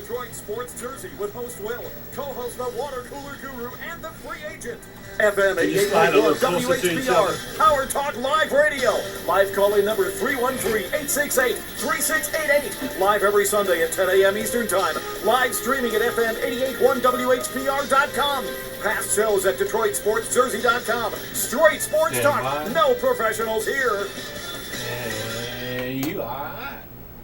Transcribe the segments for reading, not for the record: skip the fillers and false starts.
Detroit Sports Jersey with host Will, co-host the Water Cooler Guru, and the Free Agent. FM 88.1 WHPR, Power Talk Live Radio. Live call-in number 313-868-3688. Live every Sunday at 10 a.m. Eastern Time. Live streaming at FM 88.1WHPR.com. Past shows at DetroitSportsJersey.com. Straight sports talk, no professionals here. Hey, you alright?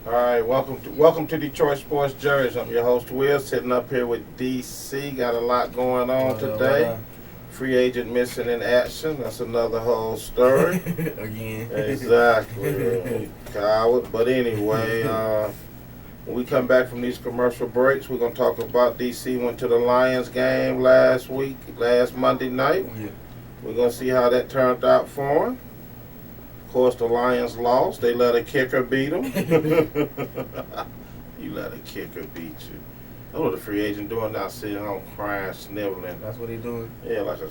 All right, welcome to Detroit Sports Jersey. I'm your host Will, sitting up here with DC. Got a lot going on today. Free agent missing in action. That's another whole story. Again. Exactly. Coward. But anyway, when we come back from these commercial breaks, we're gonna talk about DC went to the Lions game last Monday night. Yeah. We're gonna see how that turned out for him. Of course, the Lions lost. They let a kicker beat them. You let a kicker beat you. That's what the free agent doing now, sitting home crying, sniveling. That's what he doing? Yeah, like a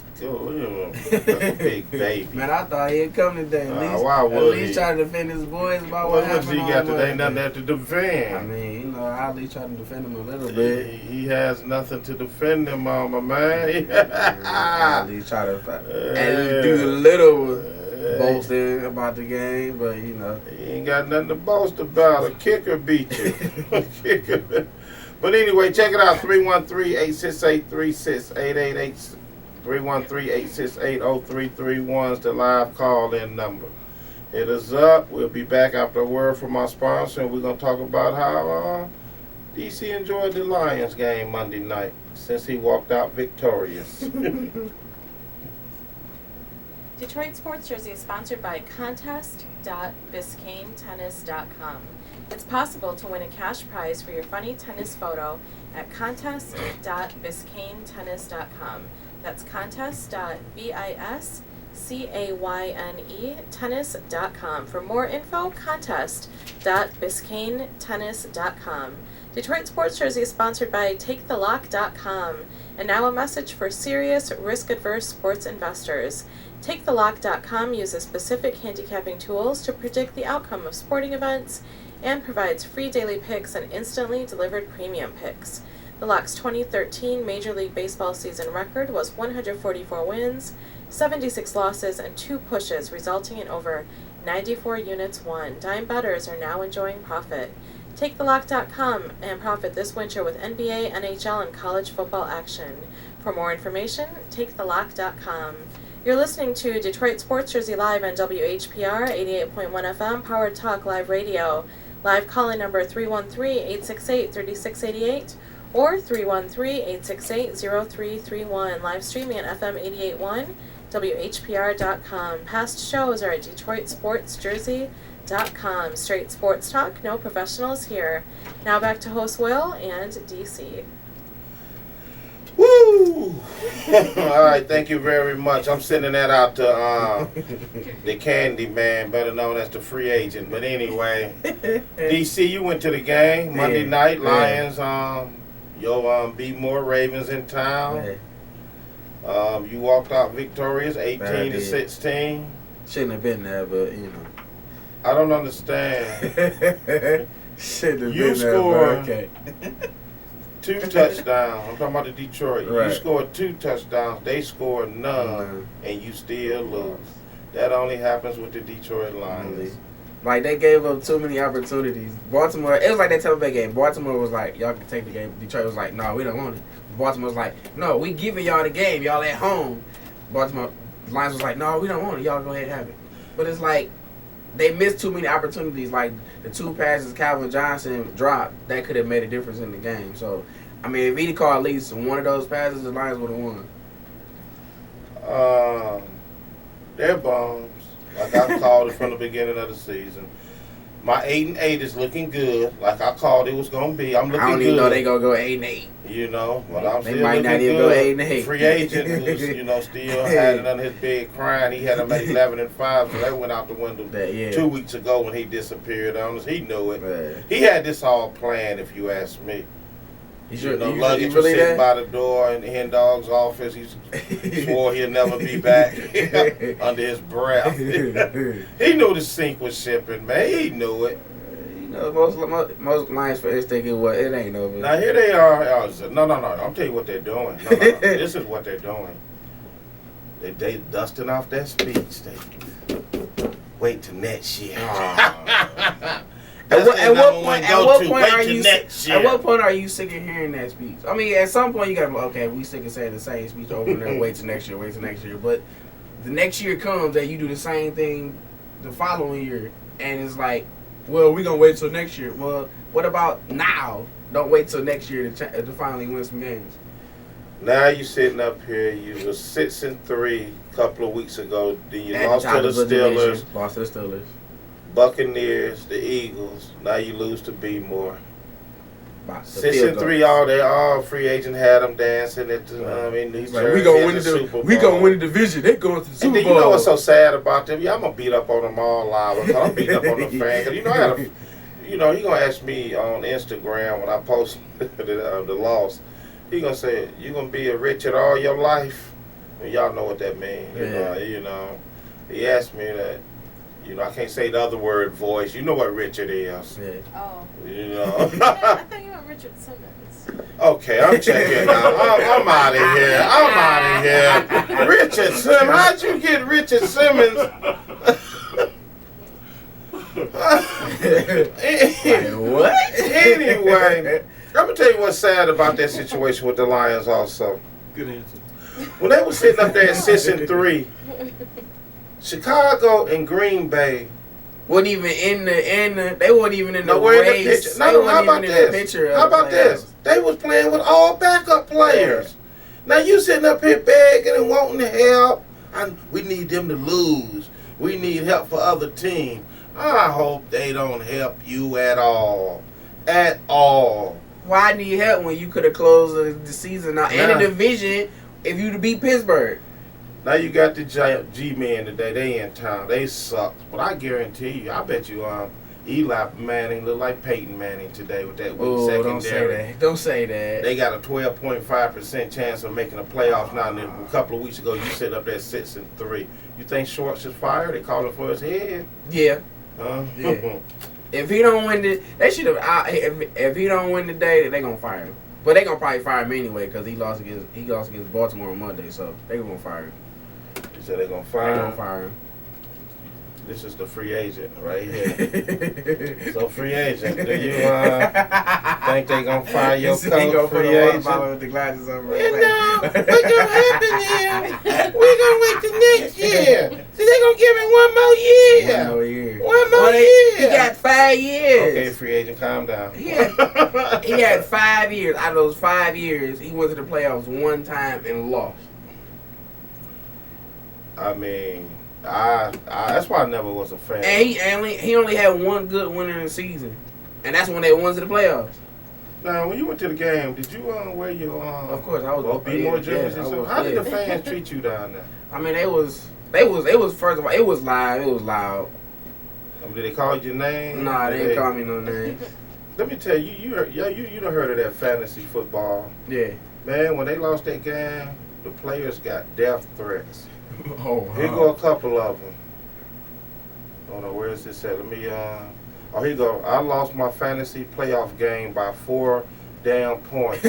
big baby. Man, I thought he'd come today. Why would at least try to defend his boys about what happened. He got today? Nothing there to defend. I mean, I at least try to defend him a little bit. He has nothing to defend him on, my man. I at least try to and do a little boasting about the game, but he ain't got nothing to boast about. A kicker beat you. But anyway, check it out. 313-868-3688. 313-868-0331 is the live call-in number. Hit us up. We'll be back after a word from our sponsor, and we're going to talk about how DC enjoyed the Lions game Monday night since he walked out victorious. Detroit Sports Jersey is sponsored by contest.biscaynetennis.com. It's possible to win a cash prize for your funny tennis photo at contest.biscaynetennis.com. That's contest.biscayne tennis.com. For more info, contest.biscaynetennis.com. Detroit Sports Jersey is sponsored by TakeTheLock.com. And now a message for serious, risk-averse sports investors. TakeTheLock.com uses specific handicapping tools to predict the outcome of sporting events and provides free daily picks and instantly delivered premium picks. The Lock's 2013 Major League Baseball season record was 144 wins, 76 losses, and 2 pushes, resulting in over 94 units won. Dime bettors are now enjoying profit. TakeTheLock.com and profit this winter with NBA, NHL, and college football action. For more information, TakeTheLock.com. You're listening to Detroit Sports Jersey Live on WHPR 88.1 FM, Powered Talk Live Radio. Live call-in number 313-868-3688 or 313-868-0331. Live streaming at FM 88.1, WHPR.com. Past shows are at DetroitSportsJersey.com. Straight sports talk, no professionals here. Now back to host Will and DC. Woo! All right, thank you very much. I'm sending that out to the Candy Man, better known as the Free Agent. But anyway, DC, you went to the game Monday night. Lions, your B-More Ravens in town. You walked out victorious, 18-16. Shouldn't have been there, but I don't understand. Shouldn't have You been there, scored. but okay. 2 touchdowns. I'm talking about the Detroit. Right. You scored 2 touchdowns. They scored none, and you still lose. That only happens with the Detroit Lions. Like, they gave up too many opportunities. Baltimore, it was like that Tampa Bay game. Baltimore was like, y'all can take the game. Detroit was like, no, we don't want it. Baltimore was like, no, we giving y'all the game. Y'all at home. Baltimore Lions was like, no, we don't want it. Y'all go ahead and have it. But it's like, they missed too many opportunities. Like, the 2 passes Calvin Johnson dropped, that could have made a difference in the game. So, I mean, if he'd caught at least one of those passes, the Lions would have won. They're bombs. Like I called it from the beginning of the season. My 8-8 is looking good. Like I called it was gonna be. I'm looking good. I don't even know they gonna go 8-8. But I'm they still might looking not even good. go 8-8. Free agent who's still had it under his bed crying. He had him at 11-5, so that went out the window 2 weeks ago when he disappeared on us. He knew it. Man. He had this all planned, if you ask me. Luggage was really sitting by the door in the hen dog's office. He swore he'll never be back under his breath. He knew the sink was shipping, man. He knew it. know, most Lions fans think it ain't over. Now here they are. No. I'll tell you what they're doing. No. This is what they're doing. They dusting off that speech. They wait till next year. At what point are you sick of hearing that speech? I mean, at some point you gotta be, okay, we sick of saying the same speech over and then wait till next year. But the next year comes and you do the same thing the following year, and it's like, well, we gonna wait till next year. Well, what about now? Don't wait till next year to finally win some games. Now you sitting up here. You was 6-3 a couple of weeks ago. Then you lost to the Steelers. Lost to the Steelers. Buccaneers, the Eagles. Now you lose to B-More. 6-3, all free agent had them dancing at the. These like, we gonna win the Super Bowl. We gonna win the division. They going to the Super Bowl. And then you know what's so sad about them? Yeah, I'm gonna beat up on them all live. I'm beating up on the fans. Cause you know I gotta. You know he gonna ask me on Instagram when I post the loss. He gonna say you gonna be a Richard all your life. And y'all know what that means. Yeah. You know, he asked me that. You know, I can't say the other word voice. You know what Richard is. Yeah. Oh. You know. I thought you meant Richard Simmons. Okay, I'm checking out. I'm out of here. Richard Simmons. How'd you get Richard Simmons? What? Anyway, I'm going to tell you what's sad about that situation with the Lions also. Good answer. When they were sitting up there at 6-3, Chicago and Green Bay wasn't even in the they weren't even in the nowhere race. in the picture. No, how about this? How about this? They was playing with all backup players. Now you sitting up here begging and wanting to help. We need them to lose. We need help for other teams. I hope they don't help you at all. At all. Why need help when you could have closed the season out and the division if you'd beat Pittsburgh? Now you got the G-Men today. They in town. They suck. But I guarantee you, I bet you Eli Manning look like Peyton Manning today with that weak secondary. Don't say that. Don't say that. They got a 12.5% chance of making the playoffs now. And a couple of weeks ago, you sit up there 6-3. You think Schwartz is fired? They calling for his head. Yeah. Yeah. If he don't win they should have. If he don't win today, they gonna fire him. But they gonna probably fire him anyway because he lost against Baltimore on Monday, so they gonna fire him. You said they gonna fire him. They gonna fire him. This is the free agent right here. So free agent, do you think they gonna fire your coach? Free agent. With the glasses on. You know what's gonna happen is we're gonna wait till next year. See, they gonna give him one more year. One more year. He got 5 years. Okay, free agent, calm down. He had 5 years. Out of those 5 years, he went to the playoffs one time and lost. I mean, that's why I never was a fan. And he only had one good win in the season, and that's when they went to the playoffs. Now, when you went to the game, did you wear your Of course, I was. B-More jerseys. How did the fans treat you down there? I mean, it was first of all, it was live. It was loud. Did they call your name? Nah, they didn't call me no name. Let me tell you, you done heard of that fantasy football. Yeah. Man, when they lost that game, the players got death threats. Oh, Here go a couple of them. I don't know, where is this at? Let me, here you go. I lost my fantasy playoff game by 4 damn points.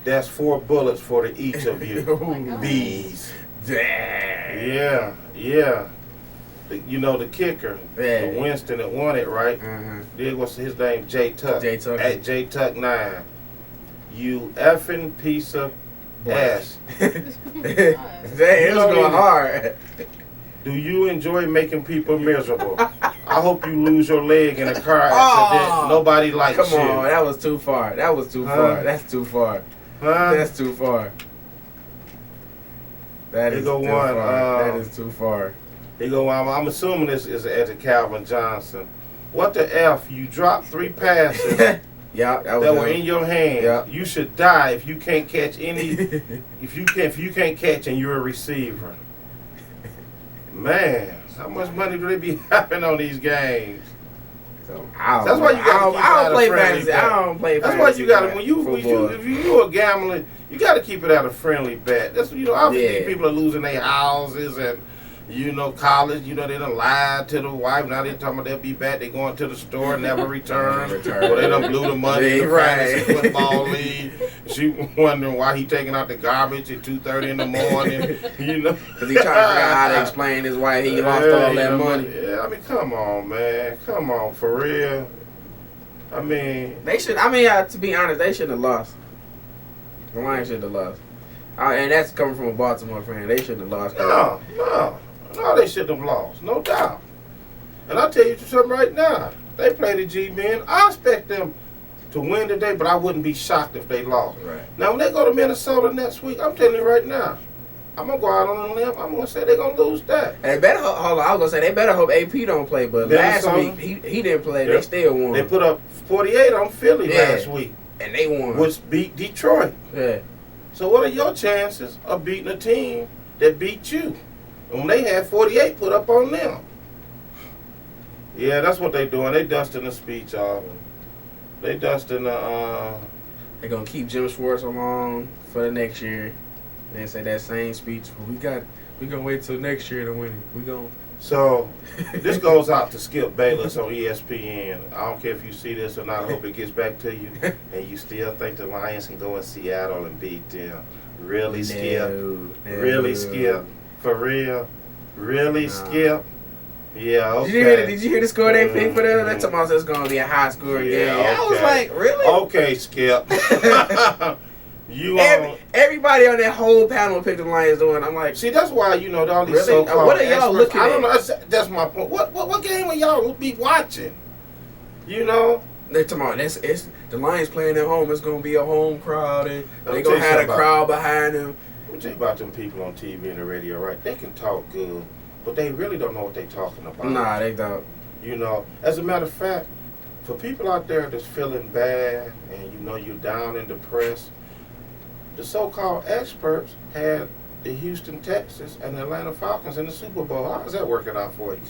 That's 4 bullets for each of you. Bees. Damn. Yeah. You know the kicker, the Winston that won it, right? Mm-hmm. What's his name? J Tuck. At J Tuck 9. You effing piece of ass. Damn, it was going hard. Do you enjoy making people miserable? I hope you lose your leg in a car accident. Nobody likes you. Come on, that was too far. That's too far. That's too far. That is too far. That is too far. They go, I'm assuming this is at Calvin Johnson. What the F? You dropped 3 passes that were in your hand. Yeah. You should die if you can't catch any. if you can't catch and you're a receiver. Man, how much money do they be having on these games? That's why you got. I don't play fantasy. That's why you got to if you a gambler, you got to keep it at a friendly bet. That's obviously people are losing their houses and You know, college, you know, they done lied to the wife. Now they talking about they'll be back. They going to the store, never return. Or they done blew the money in the fantasy football league. She wondering why he taking out the garbage at 2:30 in the morning. You know, because he trying to figure out how to explain his why he lost all that money. Yeah, I mean, come on, man, come on, for real. I mean, they should. I mean, to be honest, they shouldn't have lost. The Lions should have lost. And that's coming from a Baltimore fan. They shouldn't have lost. No, they shouldn't have lost, no doubt. And I'll tell you something right now. They play the G-Men. I expect them to win today, but I wouldn't be shocked if they lost. Right. Now, when they go to Minnesota next week, I'm telling you right now, I'm going to go out on a limb. I'm going to say they're going to lose that. They better, hold on, I was going to say, they better hope AP don't play, but Minnesota, last week, he didn't play. They still won. They put up 48 on Philly last week. And they won. Which beat Detroit. Yeah. So what are your chances of beating a team that beat you? And when they had 48 put up on them. Yeah, that's what they doing. They dusting the speech off. They dusting the They're gonna keep Jim Schwartz along for the next year. Then say that same speech. We gonna wait till next year to win it. We gonna. So this goes out to Skip Bayless on ESPN. I don't care if you see this or not. I hope it gets back to you. And you still think the Lions can go in Seattle and beat them? Really, Skip? No. Really, Skip? For real? Really, Skip? Yeah, okay. Did you hear the score they picked for them? That's about it's going to be a high scoring game. Okay. I was like, really? Okay, Skip. Everybody on that whole panel picked the Lions doing. I'm like, see, that's why, you know, all these really? so-called What are y'all experts, looking I don't at? know. That's my point. What game are y'all be watching? You know? They're talking about it's the Lions playing at home. It's going to be a home crowd, and they're going to tell you have a crowd behind them. Let me tell you about them people on TV and the radio, right? They can talk good, but they really don't know what they're talking about. Nah, they don't. You know, as a matter of fact, for people out there that's feeling bad and you know you're down and depressed, the so-called experts had the Houston Texans and the Atlanta Falcons in the Super Bowl. How is that working out for you?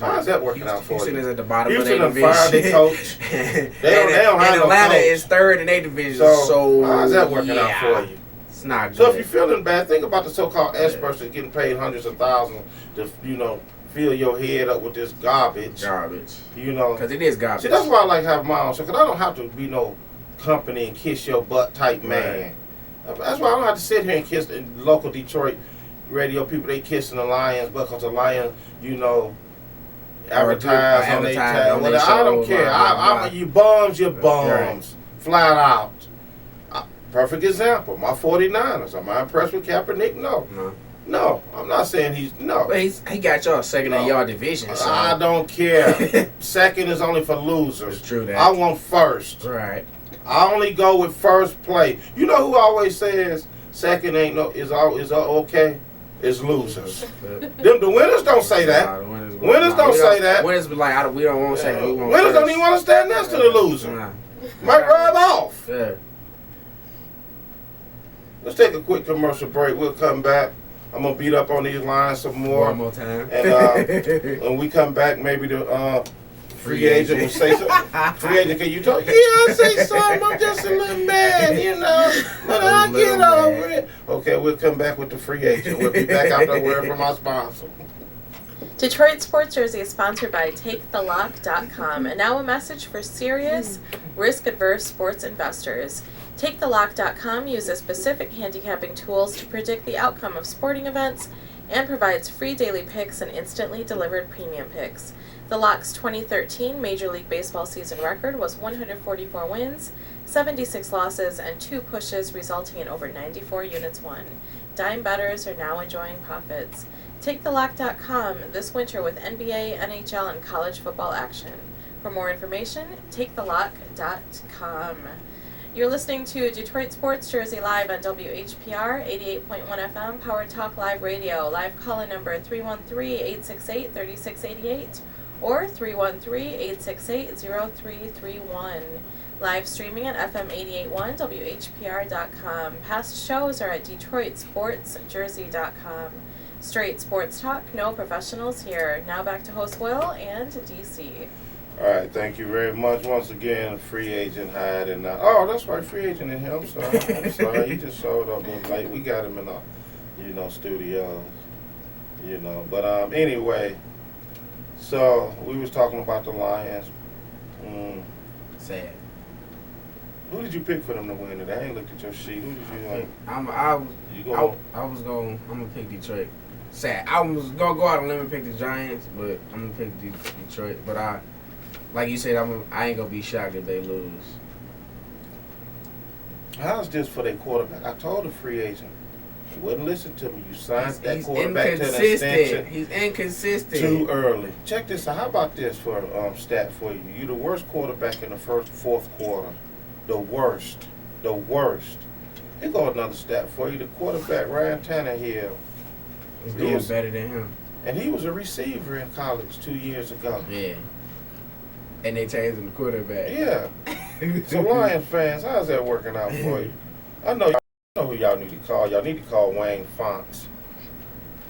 How is that working out for Houston you? is at the bottom Houston of their fired division. the coach. They don't have no Atlanta coach. is third in their division. So how is that working out for you? It's not good. So if you're feeling bad, think about the so-called experts that's getting paid hundreds of thousands to, you know, fill your head up with this garbage. You know. Because it is garbage. See, that's why I like having my own show, because I don't have to be no company and kiss your butt type man. Right. That's why I don't have to sit here and kiss the local Detroit radio people. They kissing the Lions because the Lions, you know, advertise on their tag. Well, I don't care. You bums, you're bums. Right. Flat out. Perfect example. My 49ers. Am I impressed with Kaepernick? No, I'm not saying he's no. But he got y'all second in y'all division. So. I don't care. Second is only for losers. It's true that. I want first. Right. I only go with first play. You know who always says second ain't no is okay? It's losers. The winners don't say that. Winners don't say that. Winners be like, we don't want to say. Winners don't even want to stand next to the loser. Might rub off. Yeah. Let's take a quick commercial break. We'll come back. I'm gonna beat up on these lines some more. One more time. And when we come back, maybe the free agent will say something. Free agent, can you talk? Yeah, I'll say something. I'm just a little mad, you know. But I'll get over it. Okay, we'll come back with the free agent. We'll be back after a word from our sponsor. Detroit Sports Jersey is sponsored by TakeTheLock.com, and now a message for serious, risk-averse sports investors. TakeTheLock.com uses specific handicapping tools to predict the outcome of sporting events and provides free daily picks and instantly delivered premium picks. The Lock's 2013 Major League Baseball season record was 144 wins, 76 losses, and 2 pushes, resulting in over 94 units won. Dime bettors are now enjoying profits. TakeTheLock.com this winter with NBA, NHL, and college football action. For more information, TakeTheLock.com. You're listening to Detroit Sports Jersey live on WHPR 88.1 FM, Power Talk Live Radio. Live call-in number 313-868-3688 or 313-868-0331. Live streaming at FM 88.1 WHPR.com. Past shows are at DetroitSportsJersey.com. Straight sports talk, no professionals here. Now back to host Will and DC. All right, thank you very much. Once again, free agent hired and that's right, free agent in here. I'm sorry. He just showed up a little late. We got him in our, studios. You know, but anyway, so we was talking about the Lions. Sad. Who did you pick for them to win today? I ain't looked at your sheet. Who did you I'm gonna pick Detroit. Sad. I was gonna go out on a limb and pick the Giants, but I'm gonna pick Detroit. But like you said, I ain't gonna be shocked if they lose. How's this for their quarterback? I told the free agent. He wouldn't listen to me. You signed that quarterback to the extension. He's inconsistent. Too early. Check this out. How about this for stat for you? You the worst quarterback in the fourth quarter. The worst. Here go another stat for you. The quarterback, Ryan Tannehill. He's doing better than him. And he was a receiver in college 2 years ago. Yeah. And they changed him to quarterback. Yeah. So Lions fans, how's that working out for you? I know who y'all need to call. Y'all need to call Wayne Fonts.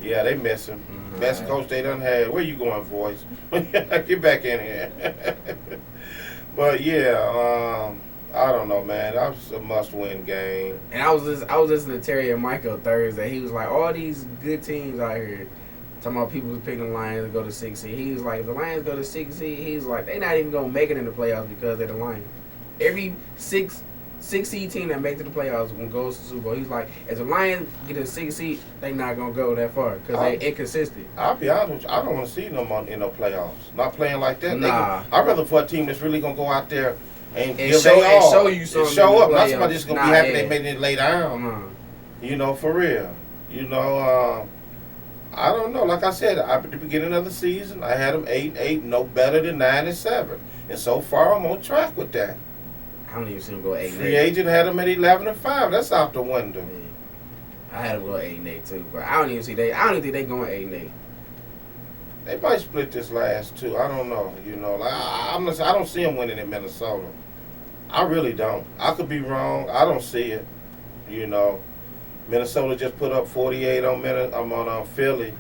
Yeah, they miss him. Best coach they done had. Where you going, voice? Get back in here. But yeah, I don't know, man. That was a must-win game. And I was listening to Terry and Michael Thursday. He was like, all these good teams out here, talking about people who picking the Lions to go to 6 seed. He was like, if the Lions go to 6 seed, he's like, they're not even gonna make it in the playoffs because they're the Lions. Every six seed team that makes it to the playoffs when goes to the Super Bowl, he's like, if the Lions get a 6 seed, they're not gonna go that far because they're inconsistent. I'll be honest with you, I don't want to see them in no playoffs. Not playing like that. Nah. I'd rather for a team that's really gonna go out there and give show, they all. show you something. Show up. Not somebody just gonna be happy they made it lay down. Uh-huh. You know, for real. You know, I don't know. Like I said, at the beginning of the season, I had them 8-8, no better than 9-7, and so far I'm on track with that. I don't even see them go 8-8. Free agent had them at 11-5. That's out the window. Yeah. I had them go 8-8 too, but I don't even think they going 8-8. They might split this last two. I don't know. You know, like, I don't see them winning in Minnesota. I really don't. I could be wrong. I don't see it. You know, Minnesota just put up 48 on Philly,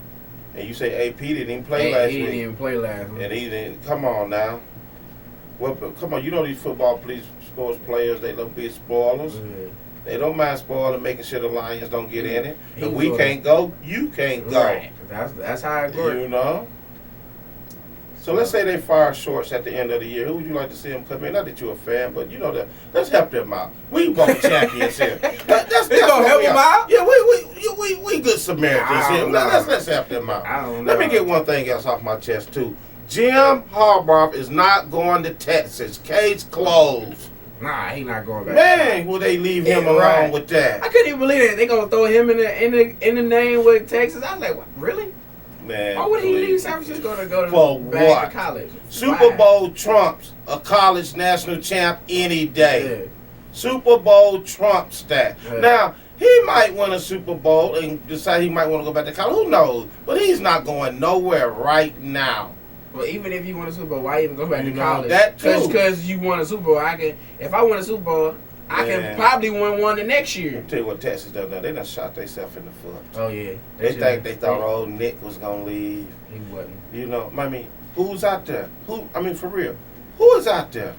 and you say AP didn't even play last week. He didn't even play last week. And he didn't. Come on now. Well, come on. You know these sports players. They love being spoilers. Yeah. They don't mind spoiling, making sure the Lions don't get in it. If we can't go, you can't go. Right. That's how it works. You know. So let's say they fire Shorts at the end of the year. Who would you like to see them come in? Not that you're a fan, but you know let's help them out. We both champions here. That's gonna help them out? Yeah, we good Samaritans here. Let's help them out. I don't know. Let me get one thing else off my chest too. Jim Harbaugh is not going to Texas. Case closed. Nah, he not going back. Man, will they leave him alone with that? I couldn't even believe that they gonna throw him in the name with Texas. I was like, what? Really? Man, why would he leave San Francisco to go for back to college? Super Bowl trumps a college national champ any day. Yeah. Super Bowl trumps that. Yeah. Now, he might win a Super Bowl and decide he might want to go back to college. Who knows? But he's not going nowhere right now. Well, even if you win a Super Bowl, why even go back to college? That too. Because you won a Super Bowl. If I win a Super Bowl, I can probably win one the next year. I'll tell you what Texas done. They done shot themselves in the foot. Oh, yeah. They thought old Nick was going to leave. He wasn't. You know, I mean, who's out there? For real. Who is out there?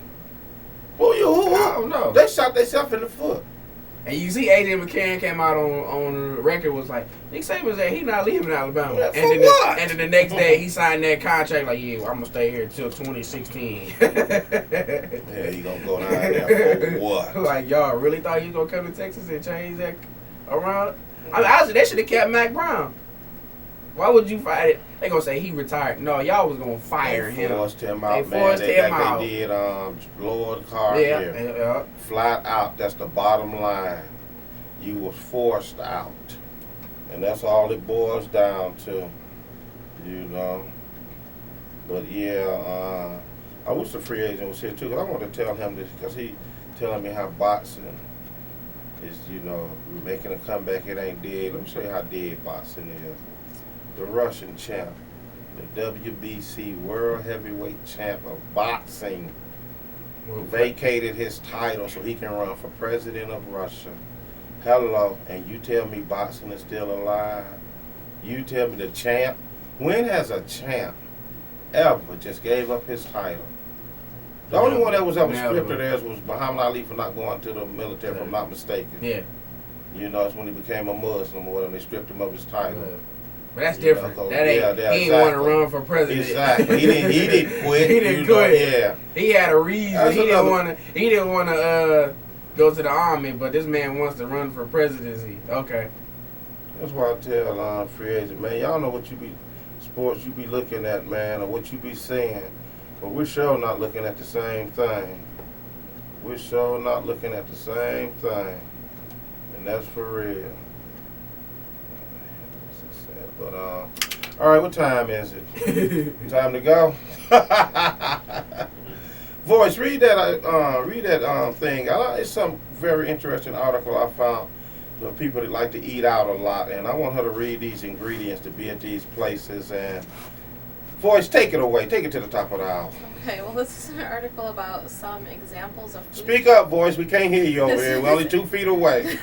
Who? I don't know. They shot themselves in the foot. And you see AJ McCarron came out on the record was like, Nick Saban said he not leaving Alabama. Yeah, and then the next day he signed that contract like, yeah, I'm going to stay here till 2016. Yeah, he going to go down there for what? Like, y'all really thought he was going to come to Texas and change that around? I mean, honestly, they should have kept Mac Brown. Why would you fight it? They gonna say he retired. No, y'all was gonna fire him. They forced him out, man. They did Lord Carr here. Yeah. Flat out. That's the bottom line. You was forced out. And that's all it boils down to. You know. But yeah, I wish the free agent was here too, because I want to tell him this, because he telling me how boxing is, making a comeback. It ain't dead. Let me show you how dead boxing is. The Russian champ, the WBC World Heavyweight Champ of Boxing, vacated his title so he can run for president of Russia. Hello, and you tell me boxing is still alive? You tell me the champ? When has a champ ever just gave up his title? The only one that was ever stripped of theirs was Muhammad Ali for not going to the military, if I'm not mistaken. Yeah. It's when he became a Muslim or whatever, they stripped him of his title. But that's different. So, that ain't. He didn't want to run for president. Exactly. He didn't quit. He didn't quit. Yeah. He had a reason. That's He didn't want to go to the army, but this man wants to run for presidency. Okay. That's why I tell free agent, man, y'all know what sports you be looking at, man, or what you be seeing. But we're sure not looking at the same thing. We're sure not looking at the same thing. And that's for real. But all right, what time is it? Time to go. Voice, read that thing. It's some very interesting article I found for people that like to eat out a lot, and I want her to read these ingredients to be at these places. And Voice, take it away. Take it to the top of the hour. Okay, well, this is an article about some examples of food. Speak up, Voice. We can't hear you over here. We're only 2 feet away.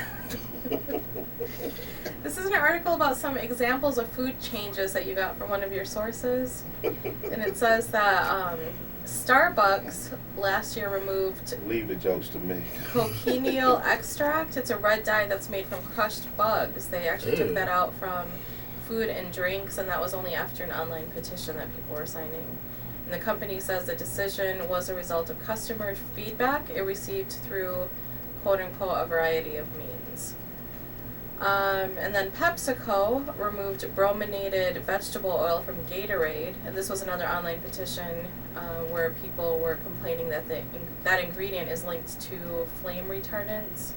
This is an article about some examples of food changes that you got from one of your sources. And it says that Starbucks last year removed Leave the jokes to me. cochineal extract. It's a red dye that's made from crushed bugs. They actually took that out from food and drinks, and that was only after an online petition that people were signing. And the company says the decision was a result of customer feedback it received through, quote-unquote, a variety of means. And then PepsiCo removed brominated vegetable oil from Gatorade, and this was another online petition where people were complaining that that ingredient is linked to flame retardants.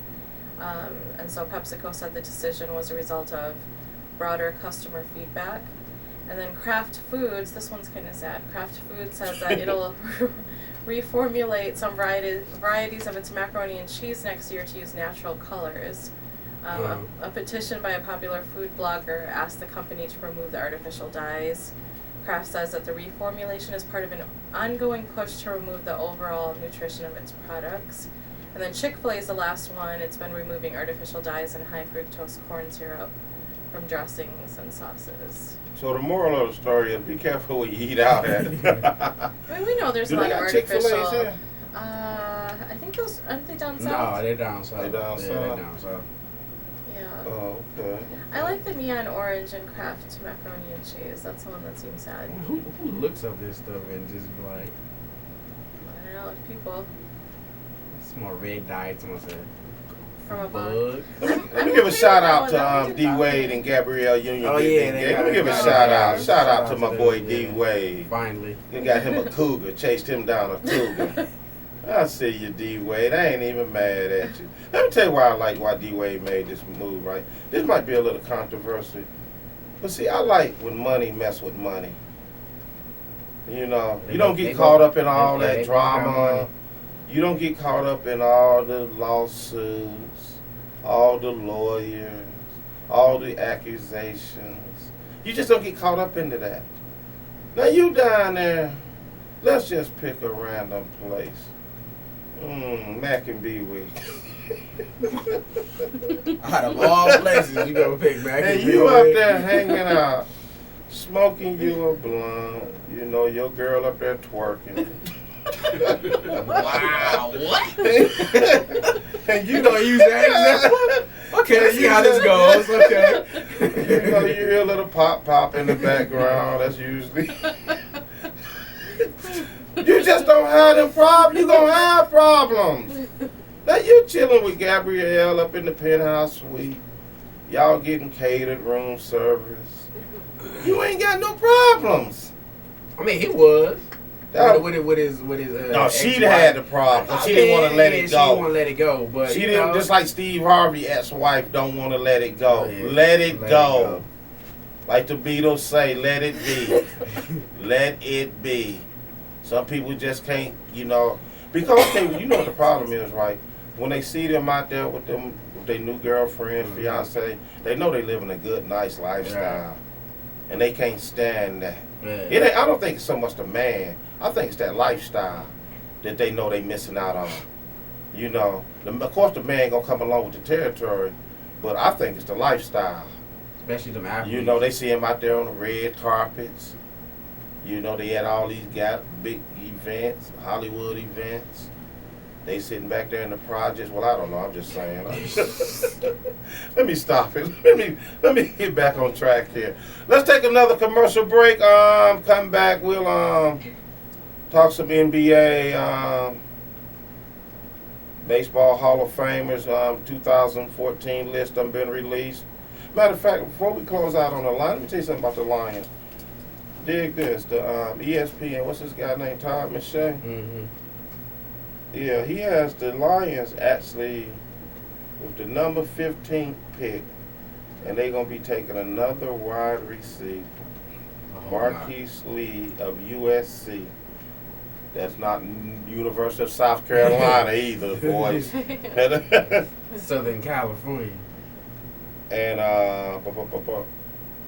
And so PepsiCo said the decision was a result of broader customer feedback. And then Kraft Foods, this one's kind of sad. Kraft Foods says that it'll reformulate some varieties of its macaroni and cheese next year to use natural colors. A petition by a popular food blogger asked the company to remove the artificial dyes. Kraft says that the reformulation is part of an ongoing push to remove the overall nutrition of its products. And then Chick-fil-A is the last one. It's been removing artificial dyes and high fructose corn syrup from dressings and sauces. So the moral of the story is be careful what you eat out at. I mean, we know there's a lot of artificial. Here? I think those aren't they down south? No, they're down south. They're down south. They're down south. Yeah. Oh, okay. I like the neon orange and Kraft macaroni and cheese. That's the one that seems sad. Who looks up this stuff and just be like, I don't know, people it's more red dye, it's almost a from a bug. Let me give a shout out to D Wade and Gabrielle Union. Oh, yeah, Let me give a shout out. Shout out to my boy D Wade. Finally. You got him a cougar, chased him down a cougar. I see you, D Wade. I ain't even mad at you. Let me tell you why D Wade made this move, right? This might be a little controversial. But see, I like when money mess with money. You know, you don't get caught up in all that drama. You don't get caught up in all the lawsuits, all the lawyers, all the accusations. You just don't get caught up into that. Now you down there, let's just pick a random place. Mac and B Week. Out of all places, you gonna pick Mac and And B you Week. up there hanging out, smoking you a blunt. You know, your girl up there twerking. Wow, what? And You gonna use that example? Okay, let's see how this goes. Okay. You know, you hear a little pop in the background. That's usually. You just don't have them problems. You gonna have problems. Now you chilling with Gabrielle up in the penthouse suite. Y'all getting catered room service. You ain't got no problems. I mean, he was. That- With his No, she ex-wife. had the problem. She didn't want to let it She didn't want go. to let it go, but She you didn't, know, just like Steve Harvey, ex-wife, don't want to let it go. Yeah, Let it let it go. go. Like the Beatles say, let it be. Let it be. Some people just can't, you know, because you know what the problem is, right? When they see them out there with their new girlfriend, fiance, they know they living a good, nice lifestyle, and they can't stand that. Yeah. I don't think it's so much the man. I think it's that lifestyle that they know they missing out on. You know, of course the man gonna come along with the territory, but I think it's the lifestyle. Especially them athletes. You know, they see him out there on the red carpets. You know, they had all these big events, Hollywood events. They sitting back there in the projects. Well, I don't know. I'm just saying. Let me stop it. Let me get back on track here. Let's take another commercial break. Come back. We'll talk some NBA. Baseball Hall of Famers. 2014 list done been released. Matter of fact, before we close out on the line, let me tell you something about the Lions. Dig this. The ESPN. What's this guy named? Todd McShay. Mm-hmm. Yeah, he has the Lions actually with the number 15 pick, and they're going to be taking another wide receiver, Marquise Lee of USC. That's not University of South Carolina either, boys. Southern California. And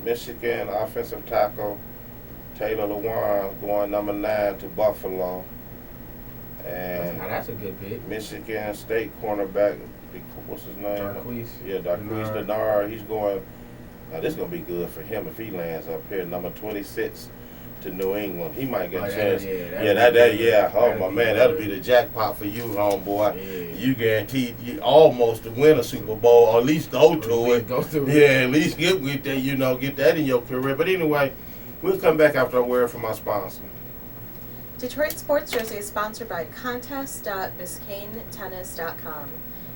Michigan offensive tackle Taylor Lewan going number 9 to Buffalo. And Now that's a good pick. Michigan State cornerback, what's his name? Darqueze. Yeah, Darqueze Dennard. He's going. Now this is gonna be good for him if he lands up here, number 26 to New England. He might get a chance. Oh my man, that'll be the jackpot for you, homeboy. Yeah. You guaranteed you almost to win a Super Bowl, or at least go to it. Yeah, at least get that. Get that in your career. But anyway, we'll come back after a word from our sponsor. Detroit Sports Jersey is sponsored by contest.biscaynetennis.com.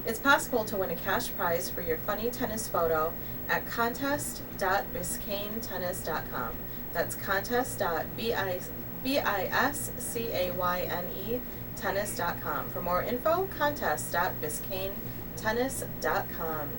It's possible to win a cash prize for your funny tennis photo at contest.biscaynetennis.com. That's contest.biscayne tennis.com. For more info, contest.biscaynetennis.com.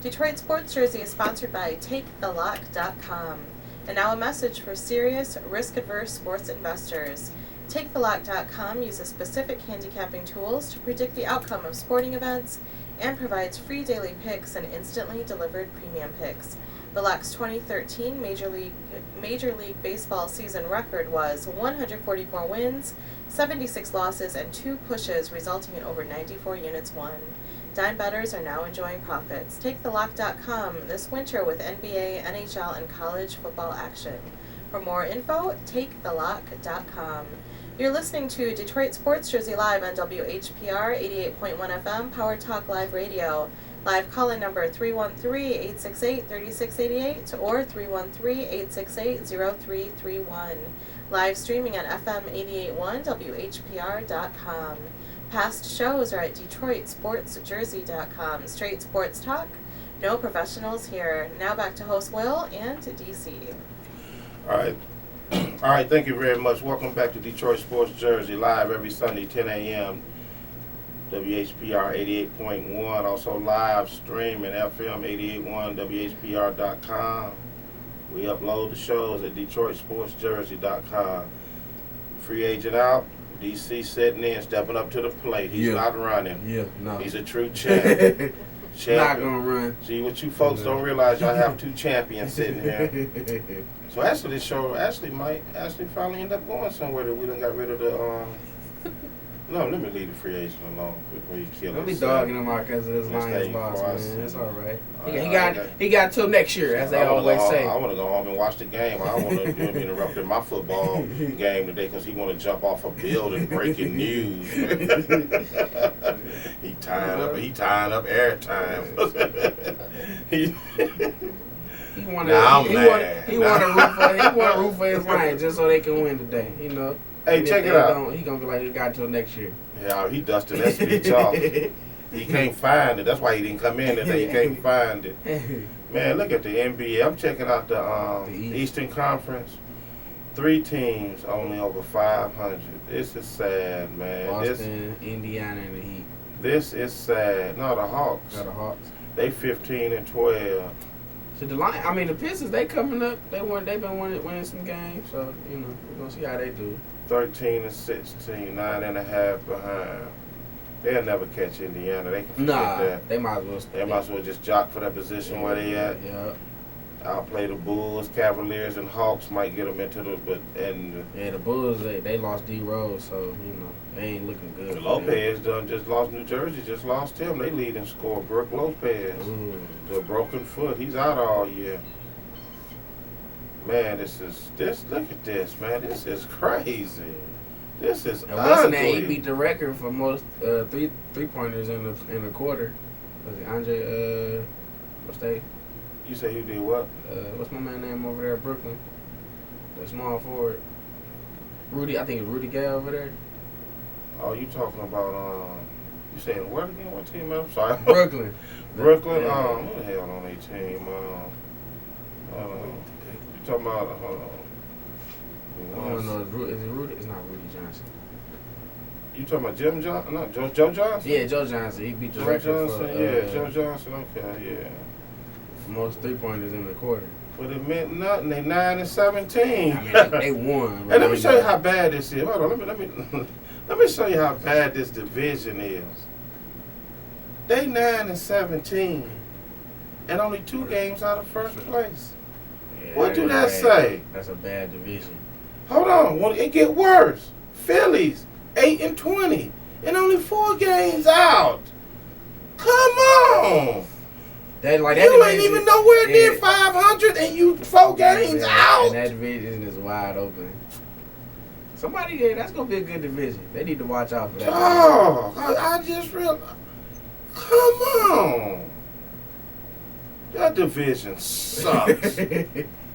Detroit Sports Jersey is sponsored by TakeTheLock.com. And now a message for serious, risk-averse sports investors. TakeTheLock.com uses specific handicapping tools to predict the outcome of sporting events and provides free daily picks and instantly delivered premium picks. The Lock's 2013 Major League Baseball season record was 144 wins, 76 losses, and 2 pushes, resulting in over 94 units won. Dime bettors are now enjoying profits. TakeTheLock.com this winter with NBA, NHL, and college football action. For more info, TakeTheLock.com. You're listening to Detroit Sports Jersey Live on WHPR 88.1 FM, Power Talk Live Radio. Live call-in number 313-868-3688 or 313-868-0331. Live streaming at FM 88.1 WHPR.com. Past shows are at DetroitSportsJersey.com. Straight sports talk, no professionals here. Now back to host Will and DC. All right, thank you very much. Welcome back to Detroit Sports Jersey, live every Sunday, 10 a.m., WHPR 88.1, also live streaming FM 88.1, WHPR.com. We upload the shows at DetroitSportsJersey.com. Free agent out, DC sitting in, stepping up to the plate. He's not running. Yeah, no. He's a true champion. Not gonna run. See, what you folks don't realize, y'all have 2 champions sitting here. So actually, this show might finally end up going somewhere that we done got rid of the. No, let me leave the free agent alone before you kill him. Don't be dogging him out because of his Lions loss, man. It's all right. He got till next year, as they always say. I want to go home and watch the game. I don't want to be interrupting my football game today because he want to jump off a building breaking news. He tying up airtime. He want to root for his Lions just so they can win today. Hey, check it out. He gonna be like, he got till next year. Yeah, he dusted that speech off. He can't find it. That's why he didn't come in today. He can't find it. Man, look at the NBA. I'm checking out the Eastern Conference. 3 teams only over 500. This is sad, man. Boston, Indiana, and the Heat. This is sad. No, the Hawks. They 15-12. So the Pistons, they coming up. They've been winning some games. So we're gonna see how they do. 13-16, 9.5 behind. They'll never catch Indiana. They can forget that. They might as well just jock for that position where they at. Yeah. I'll play the Bulls, Cavaliers, and Hawks might get them into the the Bulls they lost D Rose, so they ain't looking good. Lopez just lost. New Jersey just lost him. They lead in score. Brooke Lopez to a broken foot. He's out all year. Man, look at this, man. This is crazy. This is And what's his name? He ugly. beat the record for most three pointers in the quarter. Was it Andre? What's that? You say who did what? What's my man name over there at Brooklyn? The small forward. Rudy. I think it's Rudy Gay over there. Oh, you talking about you saying what again? What team? I'm sorry. Brooklyn. Brooklyn. Yeah. Who the hell on their team? You talking about? Hold on. I don't know. Is it Rudy? It's not Rudy Johnson. You talking about Jim Johnson? No, Joe Johnson? Yeah, Joe Johnson. He beat the Joe record Johnson, for Joe Johnson, okay, yeah. for most three pointers in the quarter. But it meant nothing. They 9-17. I mean, they won. Hey, let me show you how bad this is. Hold on, let me show you how bad this division is. They 9-17, and only 2 games out of first place. Yeah, What do that bad. say? That's a bad division. Hold on, well, it get worse. Phillies 8-20, and only 4 games out. Come on. That like that You division, ain't even nowhere near yeah. 500, and you 4 games Yeah, out. And that division is wide open. Somebody, yeah, that's gonna be a good division. They need to watch out for that. Oh, I just realized. Come on. That division sucks.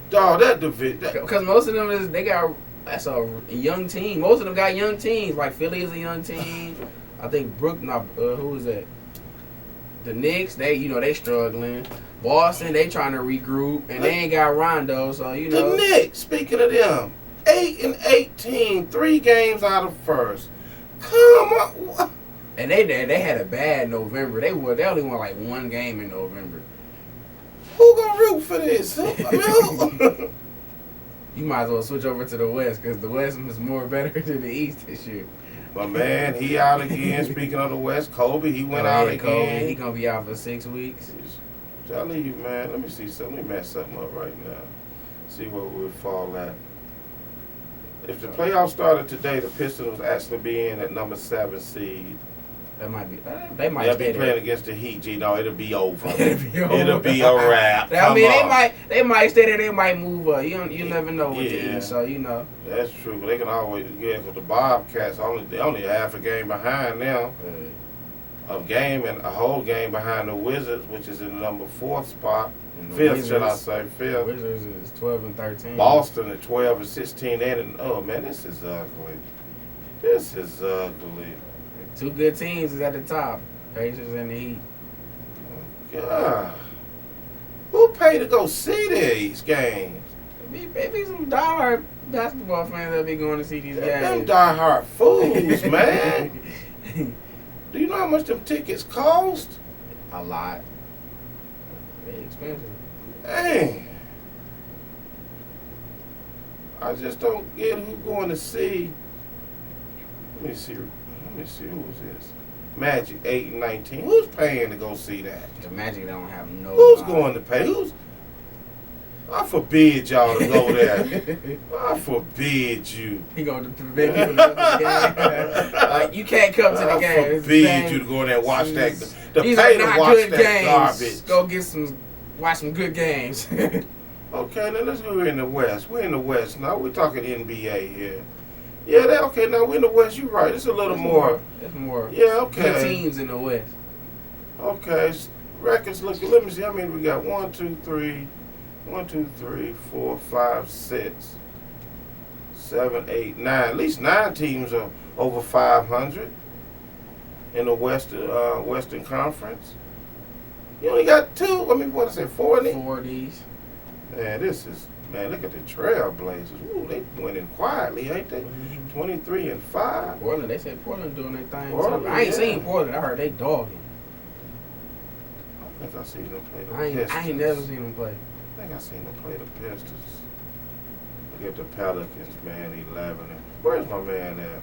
Dog, that division. Because most of them that's a young team. Most of them got young teams. Like Philly is a young team. I think who was that? The Knicks, they struggling. Boston, they trying to regroup, and they ain't got Rondo, so The Knicks, speaking of them, 8-18, 3 games out of first. Come on. And they had a bad November. They only won like 1 game in November. Who gonna root for this? I mean, who? You might as well switch over to the West because the West is more better than the East this year. My man, he out again. Speaking of the West, Kobe, he went out again. Kobe, he gonna be out for 6 weeks. Telling you, man. Let me see something. Let me match something up right now. See where we would fall at. If the playoffs started today, the Pistons would actually be in at number 7 seed. That might be. They might They'll stay be playing there. against the Heat. No, it'll be over. It'll It'll be a wrap. I mean, Come on. they might stay there. They might move up. You never know with the Yeah. East, so That's true, but they can always because the Bobcats they only half a game behind now. A whole game behind the Wizards, which is in the number 4th spot. And the 5th, should I Wizards- say? The 5th. Wizards is 12-13. Boston at 12-16, and oh man, this is ugly. This is ugly. 2 good teams is at the top. Pacers and the Heat. God, who paid to go see these games? Maybe some diehard basketball fans that be going to see these Them games. diehard fools, man. Do you know how much them tickets cost? A lot. They expensive. Dang. I just don't get who going to see. Let me see who is this. Magic 8-19. Who's paying to go see that? The Magic don't have no. Who's going to pay? I forbid y'all to go there. I forbid you. He going to forbid people to go to the game. Like, you can't come to the game. I It's forbid bang. you to go there and watch that. To These pay are to not watch good that games. garbage. Watch some good games. Okay, now let's go in the West. We're in the West now. We're talking NBA here. Yeah, okay, now we're in the West. You're right. It's a little more. It's more. Yeah, Good okay. teams in the West. Okay, records looking. Let me see how many we got. 1, 2, 3, 4, 5, 6, 7, 8, 9. At least 9 teams are over 500 in the Western Conference. You only got 2. I mean, what I say, 4 in it? 4 of these. Man, look at the Trailblazers. Ooh, they winning quietly, ain't they? 23-5. Portland, they said Portland doing their thing Portland, too. I ain't yeah. seen Portland. I heard they dogging. I think I seen them play the I Pistons. ain't never seen them play. I think I seen them play the Pistons. Look at the Pelicans, man, 11. Where's my man at?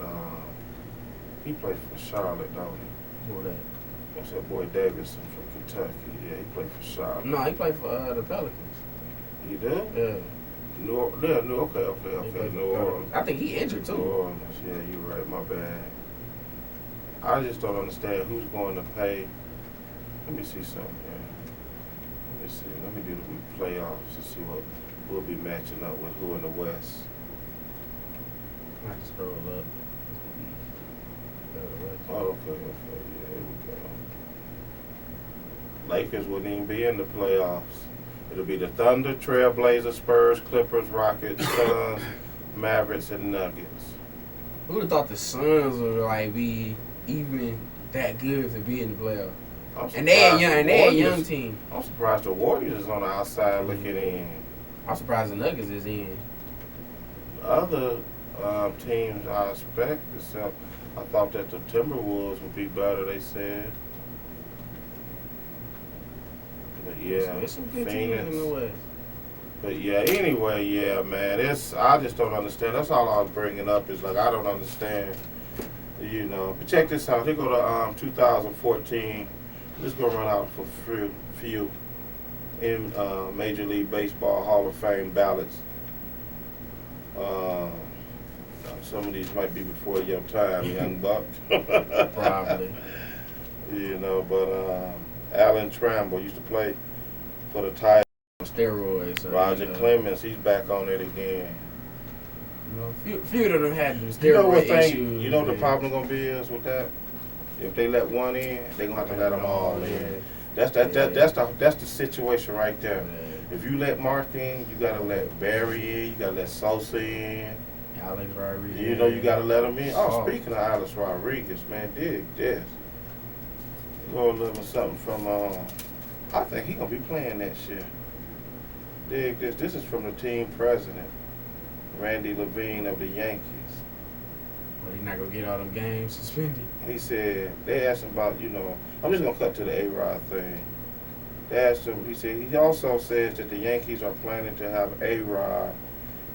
He played for Charlotte, don't he? Who that? What's that boy Davidson from Kentucky? Yeah, he played for Charlotte. No, he played for the Pelicans. He did? Yeah. Okay, New Orleans. I think he injured New too. Orleans, yeah, you're right, my bad. I just don't understand who's going to pay. Let me see something here. Let me see. Let me do the playoffs to see what we'll be matching up with who in the West. I have to scroll up. Here we go. Lakers wouldn't even be in the playoffs. It'll be the Thunder, Trailblazers, Spurs, Clippers, Rockets, Suns, Mavericks, and Nuggets. Who would have thought the Suns would like be even that good to be in the playoffs? And they a young team. I'm surprised the Warriors is on the outside looking in. I'm surprised the Nuggets is in. Other teams I expect, except I thought that the Timberwolves would be better, they said. But yeah, There's some good Phoenix. teams in the West. But yeah, anyway, yeah, man, I just don't understand. That's all I was bringing up is like I don't understand, you know. But check this out. They go to 2014. This gonna run out for few in Major League Baseball Hall of Fame ballots. Some of these might be before your time, young buck. Probably. You know, but Alan Trammell used to play for the Tigers. Steroids. So, Roger Clemens, he's back on it again. You know, few of them had the steroid You know what issues. You know what the problem gonna be is with that? If they let one in, they gonna have to let them all in. That's the situation right there. If you let Mark in, you gotta let Barry in, you gotta let Sosa in. Alex Rodriguez. You know you gotta let them in. Oh, speaking of Alex Rodriguez, man, dig this. We're gonna learn something from I think he gonna be playing next year. Dig this. This is from the team president, Randy Levine of the Yankees. Well, he's not gonna get all them games suspended. He said, they asked him about, you know, I'm just gonna cut to the A-Rod thing. They asked him, he also says that the Yankees are planning to have A-Rod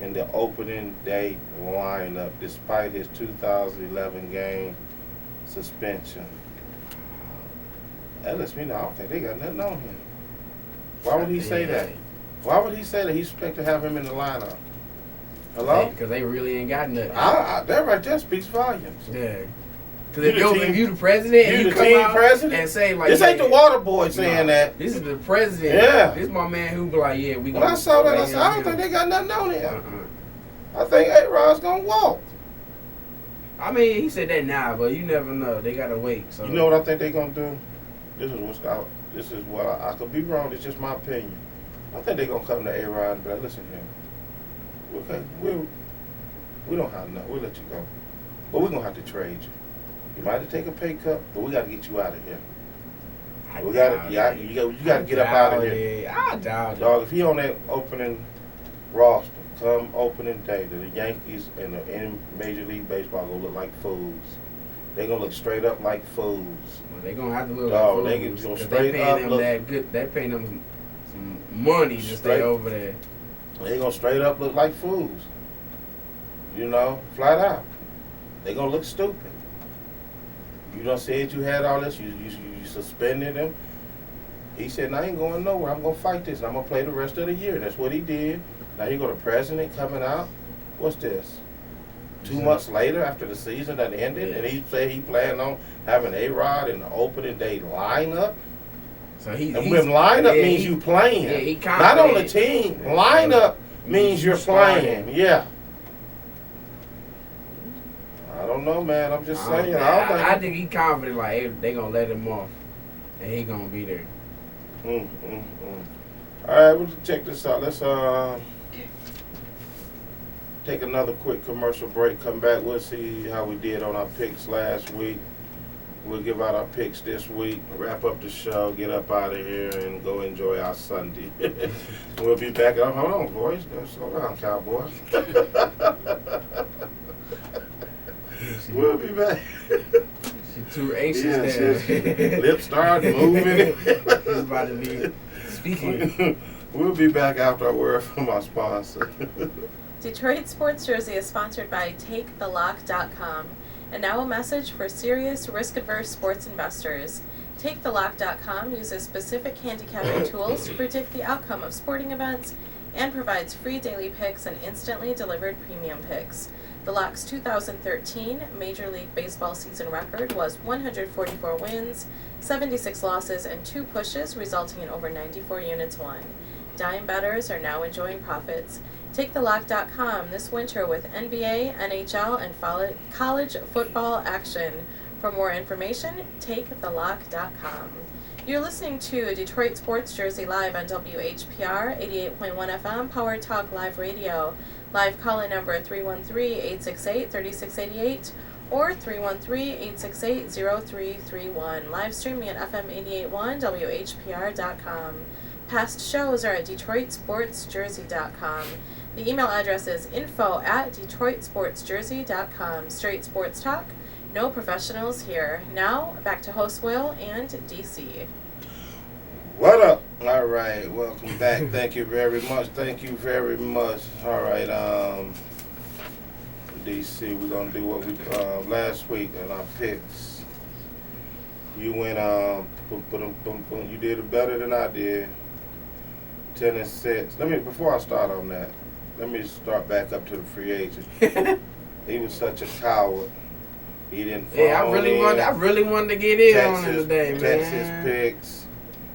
in the opening day lineup despite his 2011 game suspension. That lets me know, I don't think they got nothing on him. Why would he say that? Why would he say that he's expected to have him in the lineup? Hello? Because they really ain't got nothing. That right there speaks volumes. Yeah. Because if you the president and you come out and say like, this ain't the water boy saying that. This is the president. Yeah. This is my man who be like, yeah, we When I saw that, I said, I don't think they got nothing on him. I think A-Rod's gonna walk. I mean, he said that now, but you never know. They gotta wait. So you know what I think they're gonna do? This is what I could be wrong. It's just my opinion. I think they're gonna come to A-Rod and be like, listen here. Okay, we don't have enough. We'll let you go, but we're gonna have to trade you. You might have to take a pay cut, but we got to get you out of here. You got to get up out of here. I doubt it. Dog, if he on that opening roster, come opening day, the Yankees and the Major League Baseball gonna look like fools. They gonna look straight up like fools. Well, they gonna have to look like fools. They gonna straight up look that good. They paying them some money to stay over there. They gonna straight up look like fools. You know, flat out. They gonna look stupid. You done said you had all this. You suspended him. He said, "I ain't going nowhere. I'm gonna fight this. And I'm gonna play the rest of the year." That's what he did. Now you got a president coming out. What's this? 2 months later, after the season that ended, and he said he planned on having A-Rod in the opening day lineup. So when lineup means you playing, not on the team. Lineup means you're playing. Yeah. I don't know, man. I'm just saying. I think he confident, like, hey, they gonna let him off, and he gonna be there. All right, we'll check this out. Let's take another quick commercial break. Come back. We'll see how we did on our picks last week. We'll give out our picks this week. Wrap up the show. Get up out of here and go enjoy our Sunday. We'll be back. Hold on, boys. Slow down, cowboy. We'll be back. She's too anxious there. Lips start moving. She's about to be speaking. We'll be back after a word from our sponsor. Detroit Sports Jersey is sponsored by TakeTheLock.com. And now a message for serious, risk-averse sports investors. TakeTheLock.com uses specific handicapping tools to predict the outcome of sporting events and provides free daily picks and instantly delivered premium picks. The Lock's 2013 Major League Baseball season record was 144 wins, 76 losses, and 2 pushes, resulting in over 94 units won. Dime bettors are now enjoying profits. TakeTheLock.com this winter with NBA, NHL, and college football action. For more information, takethelock.com. You're listening to Detroit Sports Jersey Live on WHPR 88.1 FM Power Talk Live Radio. Live call-in number 313-868-3688 or 313-868-0331. Live streaming at FM 88.1 WHPR.com. Past shows are at DetroitSportsJersey.com. The email address is info@DetroitSportsJersey.com. Straight sports talk, no professionals here. Now, back to host Will and DC. What up? All right, welcome back. Thank you very much. Thank you very much. All right, DC, we're gonna do what we last week in our picks. You went you did it better than I did. 10-6. Before I start on that, let me start back up to the free agent. He was such a coward. He didn't follow I really wanted to get in on it today, man. Texas picks.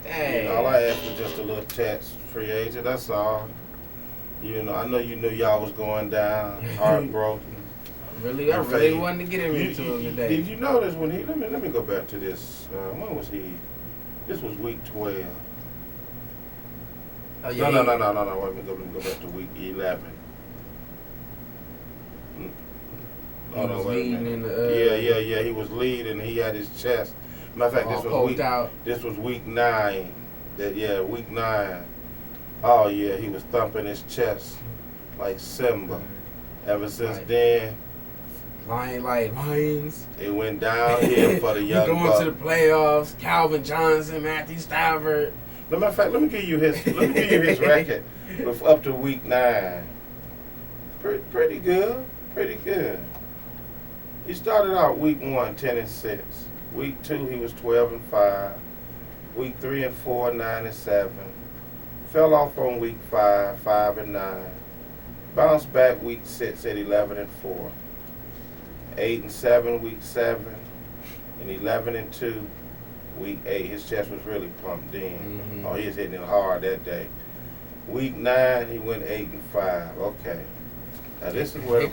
Dang. You know, all I asked was just a little text, free agent, that's all. You know, I know you knew y'all was going down, heartbroken. I really wanted to get into him today. Did you notice when he, let me go back to this, when was he? This was week 12. Oh, yeah, No. Let me go back to week 11. He was leading in the Yeah. He was leading. He had his chest. Matter of fact, this was week 9. Week 9. Oh yeah, he was thumping his chest like Simba. Ever since then, Lions. it went downhill for the young going buck. to the playoffs. Calvin Johnson, Matthew Stafford. Matter of fact, let me give you his record up to week 9. Pretty good. He started out week 1, 10-6. Week 2, he was 12-5. Week 3 and 4, 9-7. Fell off on week 5, 5-9. Bounced back week 6 at 11-4. 8-7 week 7, and 11-2 week 8. His chest was really pumped in. Mm-hmm. Oh, he was hitting it hard that day. Week 9, he went 8-5. Okay. Now this is where the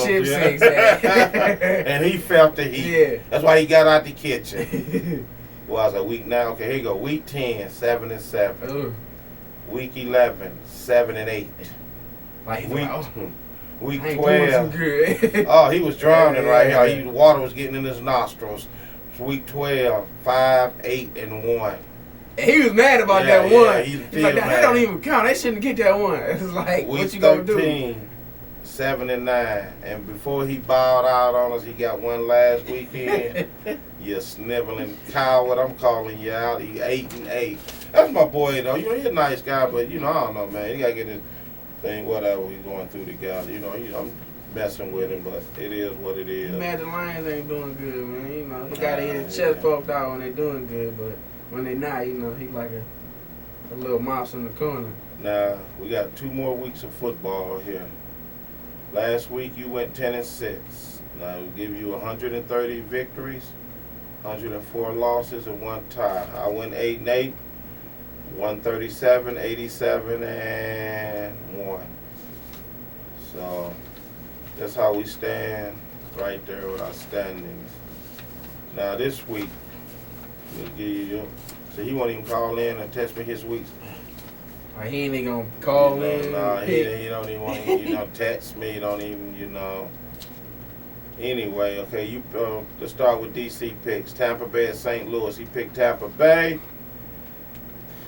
ship sinks at. And he felt the heat. Yeah. That's why he got out the kitchen. Well, I was like, week 9. Okay, here you go. Week 10, 7-7. Ooh. Week 11, 7-8. Week 12. Oh, he was drowning right here. The water was getting in his nostrils. Week 12, 5-8-1. He was mad about that one. He's like, that don't even count. They shouldn't get that one. It's like, week what you gonna do? 7-9. And before he bowed out on us, he got one last weekend. You sniveling coward, I'm calling you out. He 8-8. That's my boy, though. You know, he's a nice guy, but, I don't know, man. He got to get his thing, whatever he's going through together. I'm messing with him, but it is what it is. Man, the Lions ain't doing good, man. He got to get his chest poked out when they doing good, but when they not, he like a little mouse in the corner. Now, we got 2 more weeks of football here. Last week, you went 10-6. Now, we'll give you 130 victories, 104 losses, and 1 tie. I went 8-8, 137, 87, and 1. So, that's how we stand right there with our standings. Now, this week, we'll give you, so he won't even call in and test me his weeks. He ain't even gonna call in. Nah, he don't even want to, text me. He don't even, Anyway, okay, let's start with DC picks. Tampa Bay at St. Louis. He picked Tampa Bay.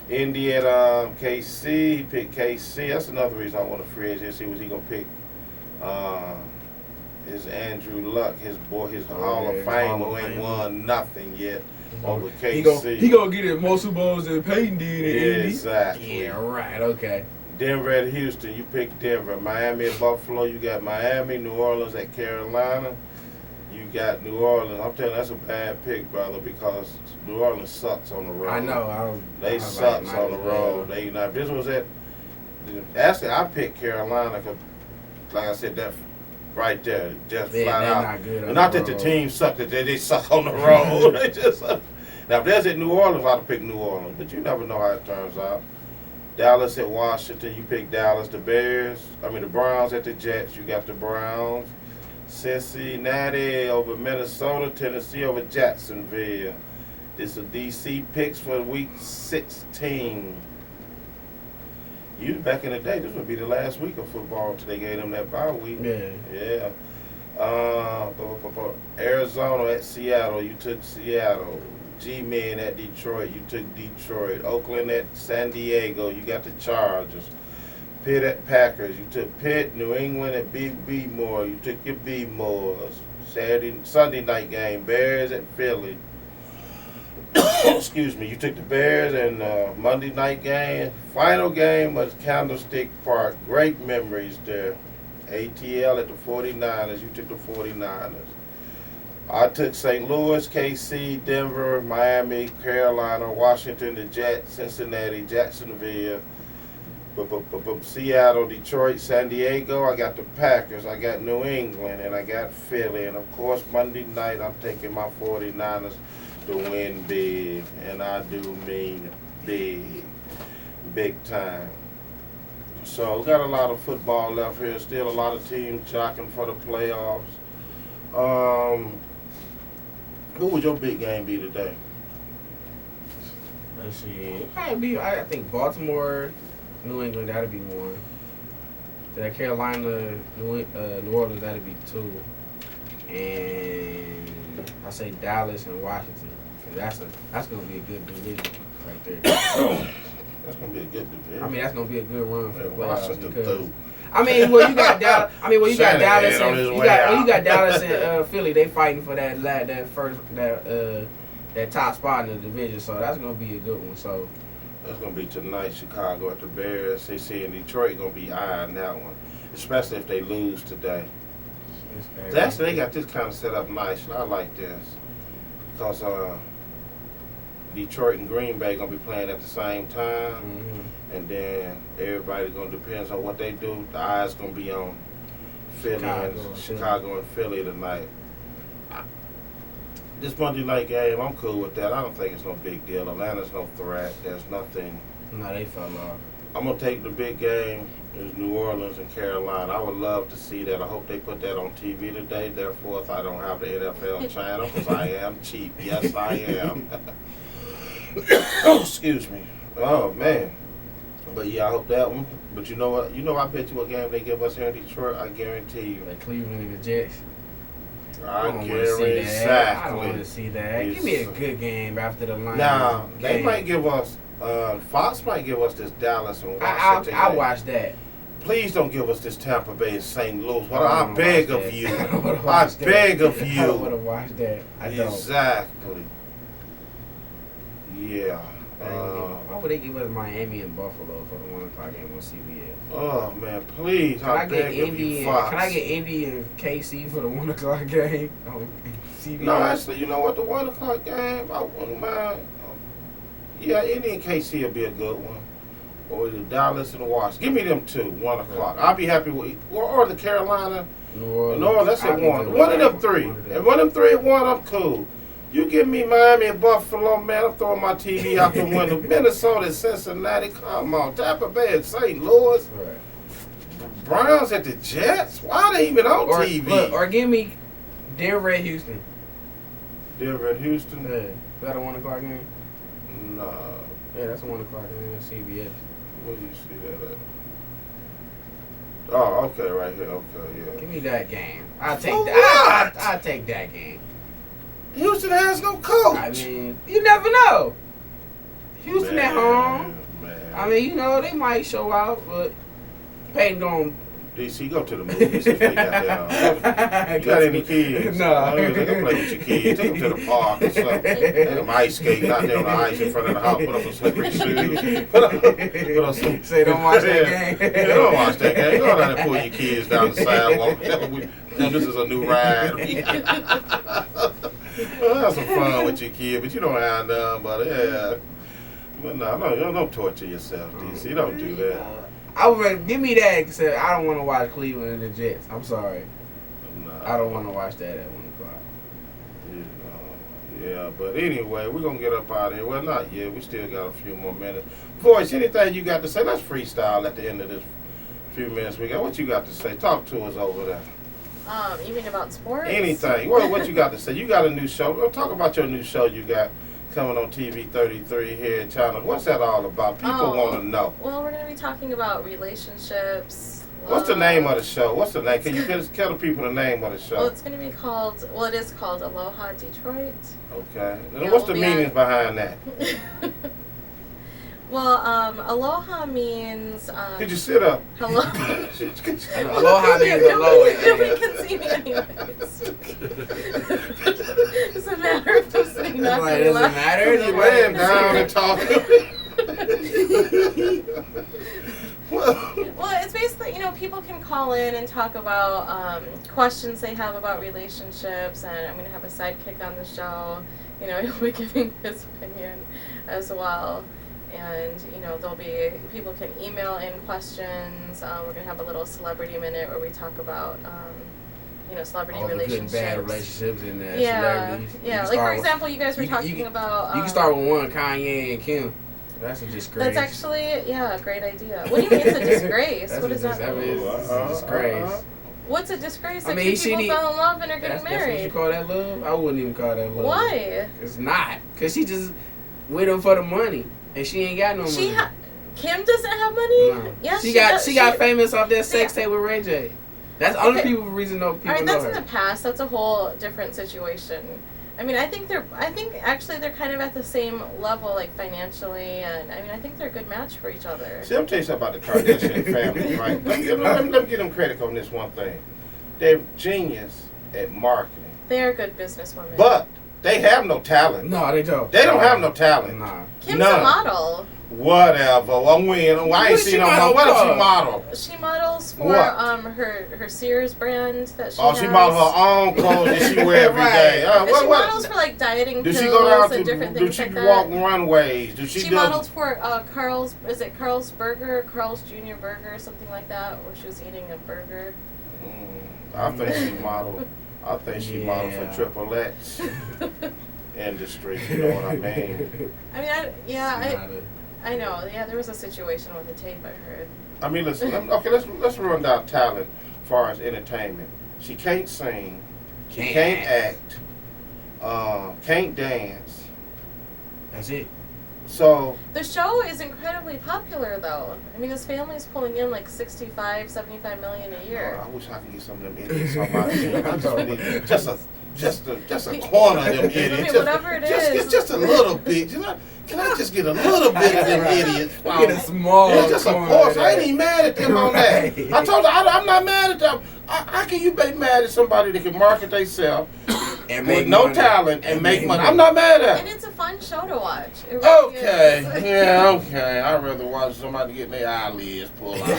Indy at KC. He picked KC. That's another reason I want a free agent. See what he gonna pick. Is Andrew Luck, his Hall of Fame, who ain't won nothing yet. Over KC. He gonna get it more Super Bowls than Peyton did in Indy. Exactly. Yeah, right, okay. Denver at Houston, you picked Denver. Miami at Buffalo, you got Miami. New Orleans at Carolina, you got New Orleans. I'm telling you, that's a bad pick, brother, because New Orleans sucks on the road. I know. They sucks on the road. If this was actually, I picked Carolina because, like I said, that right there, just flat out. Not good. Not that the team suck, that they suck on the road. They just suck. Now, if there's at New Orleans, I'd pick New Orleans, but you never know how it turns out. Dallas at Washington, you pick Dallas. The Browns at the Jets, you got the Browns. Cincinnati over Minnesota. Tennessee over Jacksonville. This is DC picks for week 16. Back in the day, this would be the last week of football until they gave them that bye week. Yeah. Arizona at Seattle. You took Seattle. G-Men at Detroit. You took Detroit. Oakland at San Diego. You got the Chargers. Pitt at Packers. You took Pitt. New England at Big B-More. You took your B-Mores. Sunday night game. Bears at Philly. Excuse me. You took the Bears, and Monday night game. Final game was Candlestick Park. Great memories there. ATL at the 49ers. You took the 49ers. I took St. Louis, KC, Denver, Miami, Carolina, Washington, the Jets, Cincinnati, Jacksonville, Seattle, Detroit, San Diego. I got the Packers. I got New England, and I got Philly. And, of course, Monday night I'm taking my 49ers to win big. And I do mean big, big time. So we got a lot of football left here. Still a lot of teams jockeying for the playoffs. Who would your big game be today? Let's see. I think Baltimore, New England, that'd be one. That Carolina, New Orleans, that'd be two. And I say Dallas and Washington. That's gonna be a good division right there. That's gonna be a good division. I mean, that's gonna be a good run for the playoffs Washington because. too. I mean, well, you got Dallas. You got Dallas and you got Dallas and Philly. They fighting for that top spot in the division. So that's gonna be a good one. So that's gonna be tonight. Chicago at the Bears. CC and Detroit gonna be eyeing that one, especially if they lose today. They got this kind of set up nice. I like this because Detroit and Green Bay gonna be playing at the same time. Mm-hmm. And then everybody gonna depends on what they do. The eyes gonna be on Chicago and Philly tonight. This Monday night game, I'm cool with that. I don't think it's no big deal. Atlanta's no threat. There's nothing. No, they fell off. I'm gonna take the big game. It's New Orleans and Carolina. I would love to see that. I hope they put that on TV today. Therefore, if I don't have the NFL channel, because I am cheap. Yes, I am. Excuse me. Oh man. But yeah, I hope that one. But you know what? I bet you what game they give us here in Detroit. I guarantee you. Like Cleveland and the Jets. I guarantee exactly. I don't want to see that. Give me a good game after the line. Now they might give us. Fox might give us this Dallas and Washington. I watch that. Please don't give us this Tampa Bay and St. Louis. Well, I beg of you. I beg of you. I don't want to watch that. I don't. Exactly. Yeah. Why would they give us Miami and Buffalo for the 1 o'clock game on CBS? Oh man, please! I beg of you, Fox. Can I get Indy and KC for the 1 o'clock game on CBS? No, actually, you know what? The 1 o'clock game, I wouldn't mind. Yeah, Indy and KC will be a good one. Or the Dallas and Washington. Give me them two, 1 o'clock. I'll be happy with. Or the Carolina. New Orleans. No, that's at 1. One of them three. And one of them three at 1, I'm cool. You give me Miami and Buffalo, man, I'm throwing my TV out the window. Minnesota and Cincinnati, come on. Tampa Bay and St. Louis. Right. Browns at the Jets? Why are they even on TV? Look, or give me Denver at Houston. Denver at Houston? Yeah. Is that a 1 o'clock game? No. Yeah, that's a 1 o'clock game on CBS. Where do you see that at? Oh, okay, right here. Okay, yeah. Give me that game. I'll take that. I'll take that game. Houston has no coach. I mean, you never know. Houston at home. Man. I mean, they might show out, but Peyton going. DC, go to the movies if they got that. You got any kids? No. They go play with your kids. Take them to the park or something. Take them ice skating out there on the ice in front of the house. Put on some slippery shoes. Put on some. Say don't watch that game. Yeah, don't watch that game. Go down and pull your kids down the sidewalk. This is a new ride. Have some fun with your kid, but you don't have none. But yeah, but no, don't torture yourself, DC. Don't do that. I would rather give me that. Cause I don't want to watch Cleveland and the Jets. I'm sorry. No. I don't want to watch that at 1 o'clock. Yeah, but anyway, we're gonna get up out of here. Well, not yet. We still got a few more minutes. Voice, anything you got to say? Let's freestyle at the end of this few minutes we got. What you got to say? Talk to us over there. You mean about sports? Anything. What you got to say? You got a new show. Well, talk about your new show you got coming on TV 33 here in China. What's that all about? People want to know. Well, we're going to be talking about relationships. What's the name of the show? What's the name? Can you just tell the people the name of the show? Well, it's going to be called, it is called Aloha Detroit. Okay. And Yeah, what's the we'll be meanings on- behind that? Well, aloha means Could you sit up? hello. Aloha means hello. Nobody can see me anyways. Does it matter if I'm sitting up Like, or does it left? matter? You laying down and talking. Well, it's basically, people can call in and talk about questions they have about relationships, and I'm going to have a sidekick on the show. He'll be giving his opinion as well. And, there'll be, people can email in questions. We're going to have a little celebrity minute where we talk about, celebrity All the good and relationships. bad relationships and Yeah, celebrities. You yeah. can Like, for start with- example, you guys were talking you about... You can start with one, Kanye and Kim. That's a disgrace. That's actually, a great idea. What do you mean it's a disgrace? That's What does that mean? It's a disgrace. What's a disgrace? I That mean, two people fell in love and are getting That's what you married. call that love? I wouldn't even call that love. Why? It's not. Because she just with him for the money. And she ain't got no money. Kim doesn't have money? No. Yes, she got does. famous off that sex tape with Ray J. That's the only reason people All right, know that's her. in the past. That's a whole different situation. I mean, I think actually they're kind of at the same level, like financially, and I think they're a good match for each other. See, I'm tell you something about the Kardashian family, right? Let me give them credit on this one thing. They're genius at marketing. They are good businesswomen. But they have no talent. No, they don't. They don't have no talent. Nah. Kim's none. a model. Whatever. I'm winning. I What ain't she seen no model more. What does for? she model? She models for What? her Sears brand that she Oh, has. she model her own clothes that she wear every day. And she What? models for like dieting Do pills she go down and to? different Do things she like walk that. runways? Do she? She do, modeled for Carl's. Is it Carl's Burger, Carl's Jr. Burger, or something like that, where she was eating a burger. I think she modeled. I think she modeled for Yeah. Triple X industry. You know what I mean? I mean, It's not I know. Yeah, there was a situation with the tape. I heard. I mean, let's run down talent as far as entertainment. She can't sing. She can't act. Can't dance. That's it. So The show is incredibly popular, though. I mean, this family's pulling in like 75 million a year. I wish I could get some of them idiots on my team. I just need just a corner of them idiots. I mean, whatever it is. Just a little bit. Can I just get a little bit of them idiots? Get a small Yeah, just a corner portion. of I ain't that. even mad at them on that. Right. I told her I'm not mad at them. How can you be mad at somebody that can market themselves And with make no money. talent and make money? I'm not mad at And them. it's a fun show to watch. It really Okay. is. Yeah, okay. I'd rather watch somebody get their eyelids pulled out.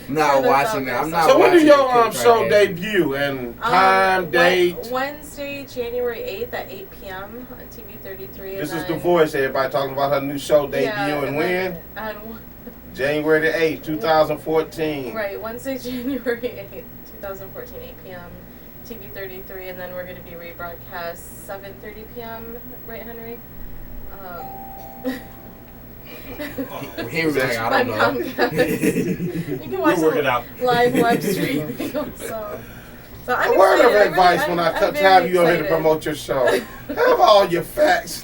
Not Sure, that's watching out that. I'm there. not So when do watching your Kim show Kardashian. debut and time, date? Wednesday, January 8th at 8 p.m. on TV 33. This and is then, The Voice. Everybody talking about her new show debut yeah, and when? And January the 8th, 2014. right, Wednesday, January 8th, 2014, 8 p.m. TV 33, and then we're going to be rebroadcast 7:30 p.m. Right, Henry? He was like, I on don't know. Comcast. You can watch We'll work the it out. live web streaming also. So I'm A word excited. of I'm advice really- when I'm I very have you on here to excited. promote your show. Have all your facts.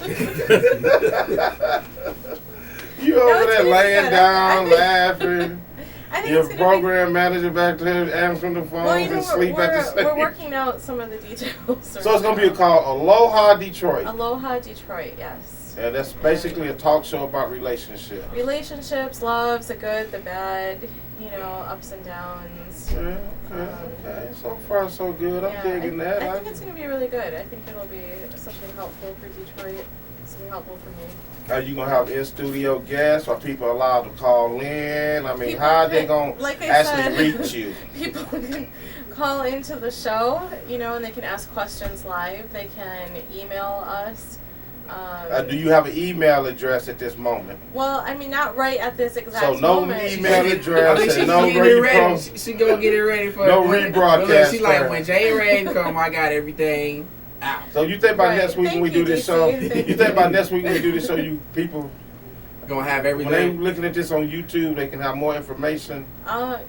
You over it's there gonna be laying good. down, I think- laughing. I think Your it's gonna program manager back there answering the phones Well, you know, and sleep at the same we're working out some of the details. So it's going to be called Aloha Detroit. Aloha Detroit, yes. And that's basically a talk show about relationships. Relationships, loves, the good, the bad, ups and downs. Yeah, okay. So far, so good. I'm digging that. I think it's going to be really good. I think it'll be something helpful for Detroit, something helpful for me. Are you going to have in-studio guests? Are people allowed to call in? I mean, People how are they can- going to like I actually said, reach you? People can call into the show, and they can ask questions live. They can email us. Do you have an email address at this moment? Well, I mean, not right at this exact So no moment. email I address think and she's no getting it ready. repro. She gonna get it ready for No when- rebroadcast Look, she like first. when Jay Rain come, I got everything out. So you think by Right. next week when Thank we you, do this DC. show, Thank you think by next week when we do this show, you people Gonna have When they everything. looking at this on YouTube, they can have more information.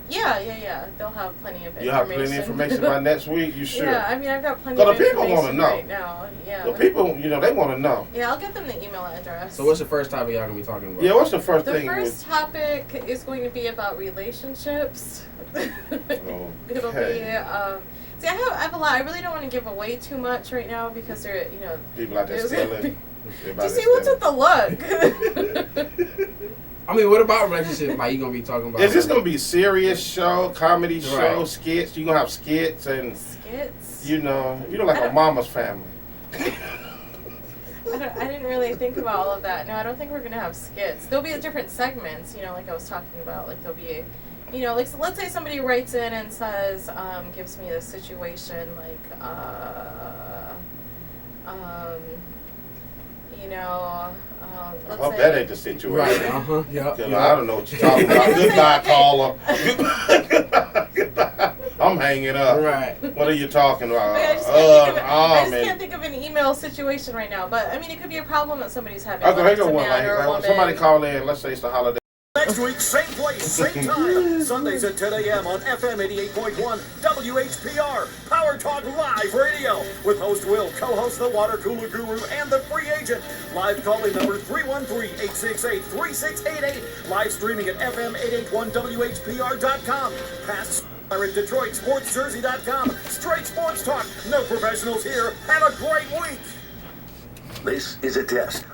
Yeah. They'll have plenty of information. You have plenty of information by next week. You sure? Yeah, I mean, I've got plenty But of the people information wanna know. right now. Yeah. The people, they want to know. Yeah, I'll get them the email address. So what's the first topic y'all gonna be talking about? Yeah, what's the first The thing? first topic is going to be about relationships. It'll be. See, I have a lot. I really don't want to give away too much right now because they're, People out there stealing. Do you see what's with the look? I mean, what about relationships? Like, you gonna be talking about? Is this gonna be a serious show, comedy show, Right. skits? You gonna have skits and Skits? you like a mama's family. I didn't really think about all of that. No, I don't think we're gonna have skits. There'll be different segments, like I was talking about. Like there'll be, like so let's say somebody writes in and says, gives me this situation, like, I let's hope say, that ain't the situation. Right. Yep. 'Cause I don't know what you're talking about. Goodbye, caller. Goodbye. I'm hanging up. Right. What are you talking about? I just can't think of an email situation right now. But I mean, it could be a problem that somebody's having. Okay, Whether hang it's on a one. man or a Like woman. somebody call in. Let's say it's the holiday. Next week, same place, same time. Sundays at 10 a.m. on FM 88.1 WHPR. Power Talk Live Radio. With host Will, co-host the Water Cooler Guru, and the Free Agent. Live calling number 313-868-3688. Live streaming at FM881WHPR.com. Past are at DetroitSportsJersey.com. Straight sports talk. No professionals here. Have a great week. This is a test.